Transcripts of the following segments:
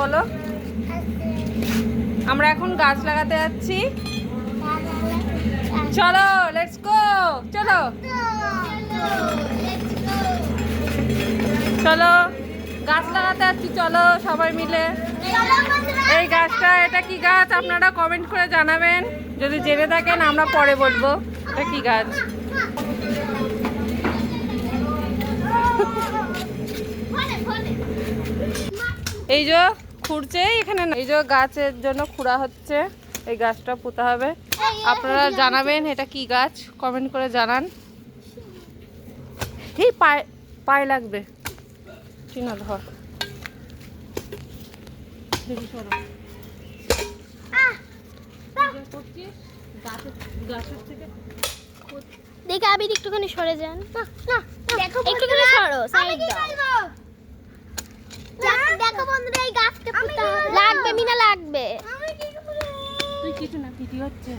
বলো। আমরা এখন গাছ লাগাতে যাচ্ছি। চলো লেটস গো, চলো চলো গাছ লাগাতে যাচ্ছি, চলো সবাই মিলে। এই গাছটা, এটা কি গাছ আপনারা কমেন্ট করে জানাবেন, যদি জেনে থাকেন। আমরা পরে বলবো এটা কি গাছ। এই যে খুঁড়ছে এখানে, এই যে গাছের জন্য খুঁড়া হচ্ছে, এই গাছটা পোতা হবে। আপনারা জানাবেন এটা কি গাছ, কমেন্ট করে জানান। এই পায়ে পায়ে লাগবে, চিনা ধর। দেখে আবির একটুখানি সরে যান। একটুখানি সরো, সাইড দাও। দেখো বন্ধুরা, এই গাছটা পুঁতা লাগবে, মিনা লাগবে। তুই কিছু না, পিটি হচ্ছে।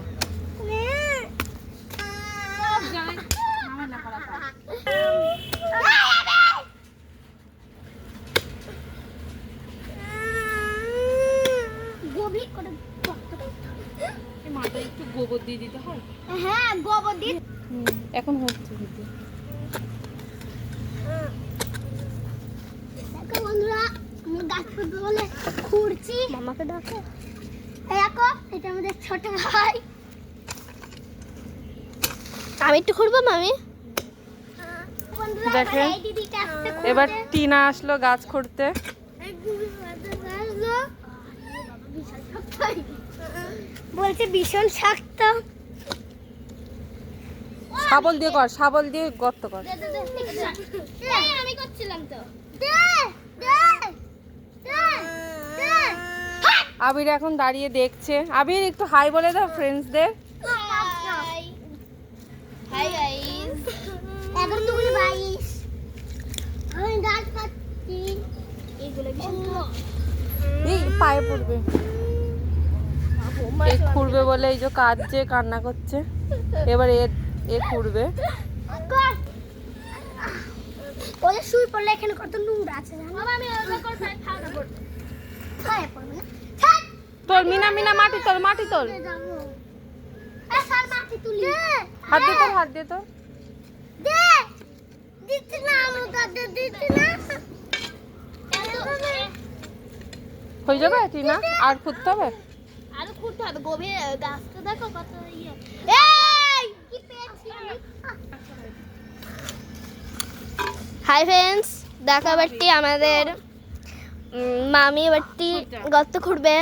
মাথায় একটু গোবর দিয়ে দিতে হয়। হ্যাঁ, গোবর দিয়ে এখন হচ্ছে দিতে। দেখো বন্ধুরা, আমরা গাছ পুঁতবো বলে খুঁড়ছি। মামাকে ডাকো। দেখো, এটা আমাদের ছোট ভাই। আমি একটু খুঁড়বো মামি। দেখেন এবার টিনা আসলো গাছ খুঁড়তে। বলছে ভীষণ শক্ত। শাবল দিয়ে কর, শাবল দিয়ে গর্ত কর। আমি করছিলাম তো। আবির এখন দাঁড়িয়ে দেখছে। আবির একটু হাই বলে দাও ফ্রেন্ডসদের। Hi guys. এখন তো বলি গাইস। আমি গাছ কাটছি। এইগুলো ভীষণ এই পায়ে পড়বে। এ খুঁড়বে বলে এই যে কাঁদছে, কান্না করছে। এবার এ খুঁড়বে। ওই শুই পড়লে এখানে কত নোংরা আছে জানো? বাবা আমি ওই করে খাওয়া দাও করব। খায় পড়বে না। তোল মিনা, মিনা মাটি তোল, মাটি তোল। এ স্যার মাটি তুলি। হাত দিয়ে তোল, হাত দিয়ে তোল। দে। দিচ্ছি না, আমি কাটতে দিচ্ছি না। হয়ে যাবে টিনা? আর খুঁড়তে হবে? আরো খুঁড়তে হবে। গভীর গাছটা দেখো কত ইয়ে। এই কি পেয়েছি? হাই ফ্রেন্ডস, দেখো এবারটি আমাদের মামি এবারটি গর্ত খুঁড়বে।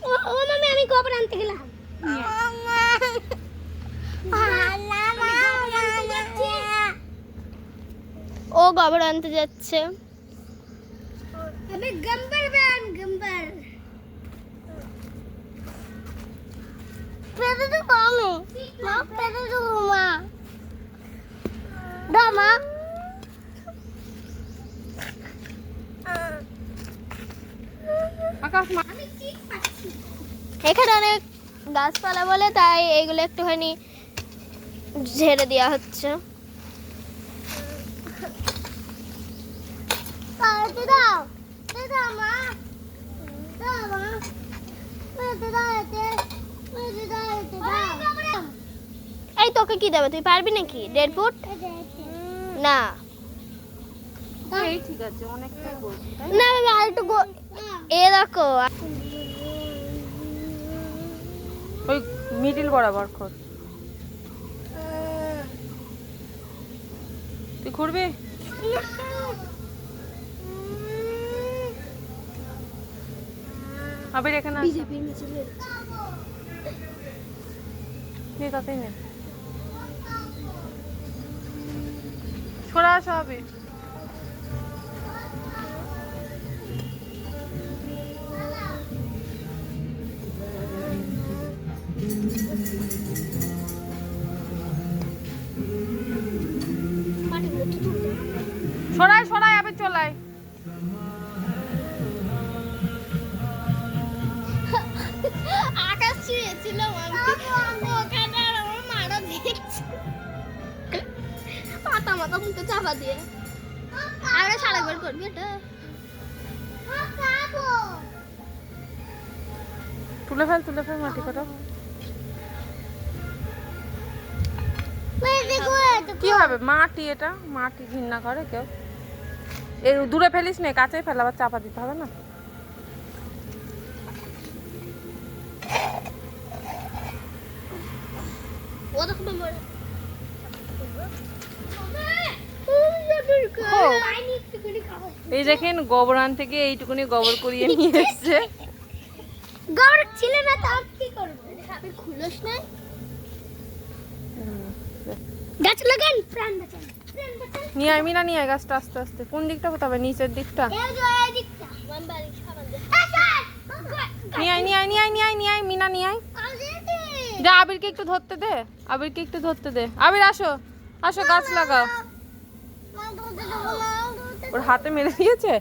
ও মামি, আমি গোবর আনতে গেলাম। ও গোবর আনতে যাচ্ছে। আমি গম্বর বান গম্বর। পেতে তো কমে মা, পেতে তো মা দামা। আকাশ মা, এখানে অনেক গাছপালা বলে তাই এইগুলো একটুখানি ঝেড়ে দেওয়া হচ্ছে। এই তোকে কি দেবে, তুই পারবি নাকি 1.5 ফুট? না এই ঠিক আছে, অনেকটাই বলছি। না বাবা, আর একটু এ দেখো ওই মিডিল বরাবর কর। তুই খুঁড়বি? আবির এখানে তাতেই নে, সরা আসো আবির। সরাই সরাই আবির চলাই। আকাশ ছুঁয়েছিলাম ওখানে, আর আমার মারা দেখছে পাতা মাথা মুখে চাপা দিয়ে। আর সারা বের করবি এটা। তুলে ফেল মাটি কটা। কি হবে মাটি, এটা মাটি ঘৃণা করে কেউ। এই দূরে ফেলিস না, কাছে ফেল, আবার চাপা দিতে হবে না। এই দেখেন গোবরান থেকে এইটুকুনি গোবর করিয়ে নিয়ে এসছে। গোবর ছিল না তো কি করব, আপনি খুলস না। গাছ লাগান, প্রাণ বাঁচান, প্রাণ বাঁচান। নিয়ে আয় মিনা, নিয়ে আয় গাছটা আস্তে আস্তে। কোন দিকটা কোথাবে, নিচের দিকটা? এই যে এই দিকটা মামবাড়ি সাবান দে। নিয়ে আয় মিনা, নিয়ে আয়। যা আবিরকে একটু ধরতে দে, আবির আসো গাছ লাগাও। ওর হাতে মেরে দিয়েছে।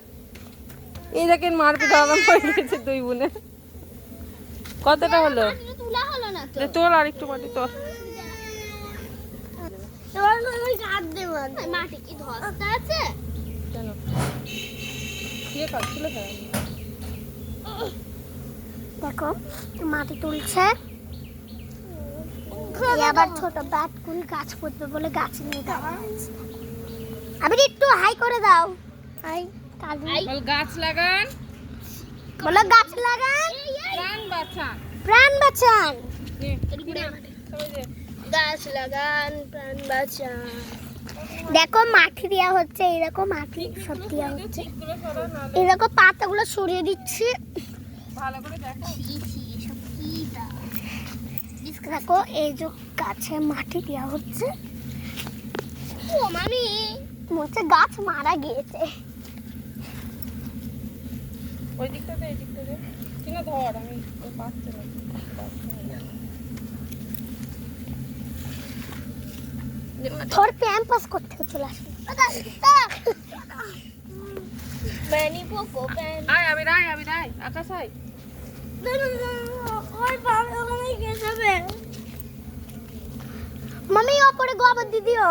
এই দেখেন মারপিট আরাম করে দিয়েছে দুই বোনে। কতটা হলো? তুলা হলো না তো। তোল আর একটু মাটি তোল। তোমার ওই হাত দে মাটি কি ধস্তা আছে? কেন দিয়ে কাজ তুলে ফেল। দেখো মাটি তুলছে, আবার ছোট বাট কোন গাছ পুঁতবে বলে গাছ নিয়ে দাও। আবার একটু হাই করে দাও। হাই বল গাছ লাগান, বলো গাছ লাগান, প্রাণ বাঁচান। প্রাণ বাঁচান। নে, গাছ লাগান, প্রাণ বাঁচান। দেখো মাটি দেওয়া হচ্ছে, এরকম মাটি সব দেওয়া হচ্ছে, এরকম পাতাগুলো সরিয়ে দিচ্ছি। ভালো করে দেখো। দেখো এই যে গাছে মাটি দেওয়া হচ্ছে। ও মামি মনে গাছ মারা গিয়েছে। ওই দিকটাতে এই দিকটাতে কিনা ধর, আমি পাচ্ছি না। তোর ক্যাম্পাস করতে চলে আসে। ম্যানি পোকো প্যান। আয় আবির আয়, আকাশ আয়। মামি ওপরে গোবর দি দিও।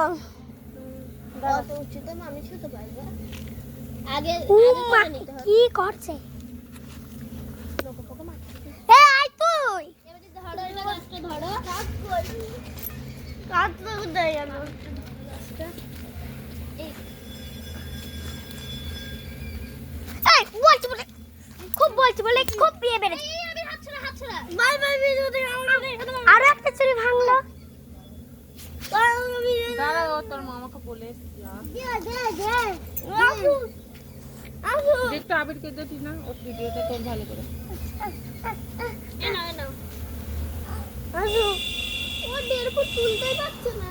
কত উঁচুতে মামি ছুতে পারবে? আগে কি করছে? এ আয় তুই। এবারে ধরো এটা গাছটা ধরো। কাট তো দেই আমি গাছটা। এই বলছি বলে খুব বিয়ে বেড়ে। আমি হাত ছড়া বাই বিজুতে আর একটা চুরি ভাঙলো। দাঁড়া, ও তোর মামাকে বলে এসছি। একটু আবিরকে দেখি না, ও ভিডিওটা তোর ভালো করে। ও দেড় তুলতেই পারছে না।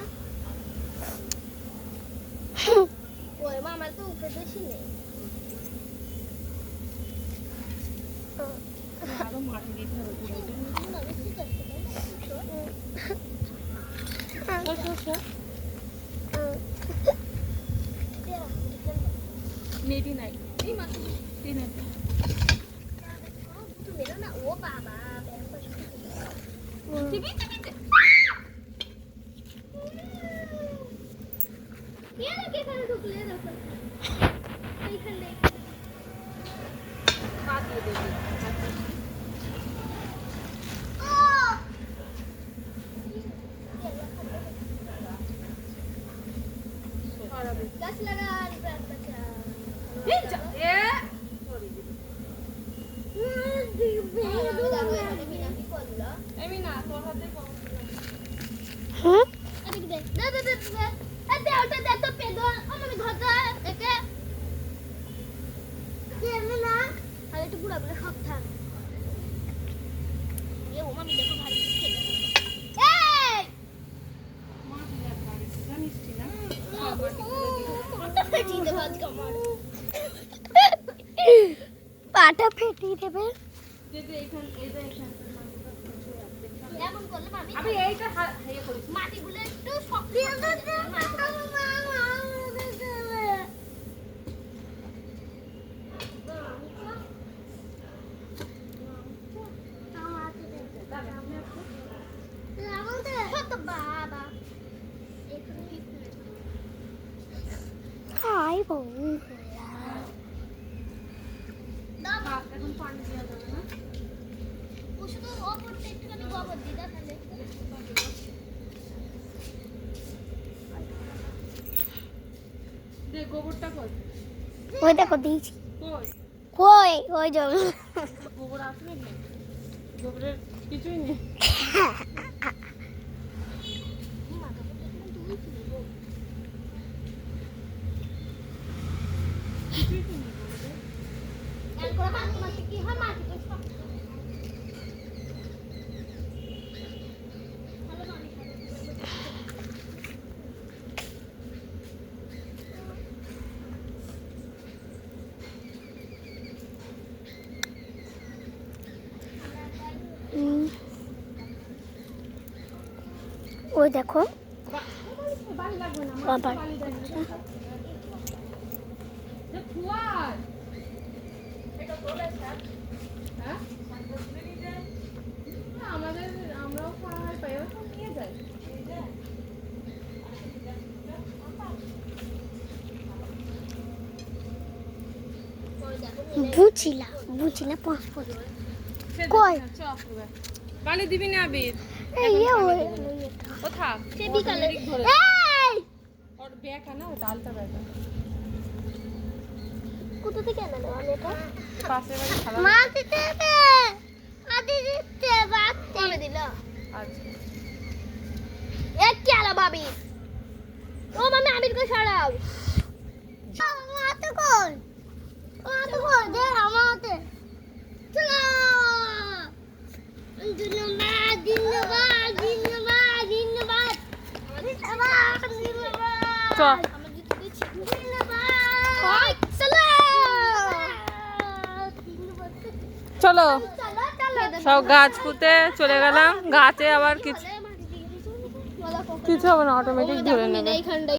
ওই মামা তো উপরে বেশি নেই। আরো মাটি দিতে হবে। নেটি নাই, এই মাটি টেনে দে। তুমি না ও বাবা টিভি কে লাগে এখানে ঢুকলে দেখো এইখানে পা দিয়ে দেবি। গাছ লাগান প্রাণ বাঁচান। পাটা ফেটিয়ে দেবে। এমন করলে মামি আমি এইটা ইয়ে করি। মাটিগুলো একটু শক্ত বাবা হাই বন্ধুরা এখন পানি দেওয়া যাবে না। ও শুধু ও দে গোবরটা কই? ওই দেখো দিয়েছি। কই? কই ওই জমি। গোবর আসবে না? গোবরের কিছুই নেই। কিছুই তো নেই গোবরে। ওই দেখো বালি লাগবে না, আবার বালি লাগবে না। যে ফুয়ার। এটা তোলে স্যার। হ্যাঁ? না, আমরাও খাওয়া হয়, পাইও তো নিয়ে যাই। বুঝিলা পাসপোর্ট কই? বালি দিবি না আবির? এই ওই ও থাক। সে বিকালে automatic ধরে। এই ওর ব্যাগ আনা, ওটা আলতা ব্যাগ আনা। কোথা থেকে আনলো আমি এটা? পাশের বাড়ি খালা। মা দিতে দে আদি দিতে বাতে কবে দিল? আচ্ছা। এক কি আলা ভাবি ও মামি আবির কো ছাড়াও মা তো কই দে আমাতে চলো জিন্দাবাদ চ। চলো সব গাছ পুঁতে চলে গেলাম। গাছে আবার কিছু কিছু হবে না, অটোমেটিক ধরে নেবে।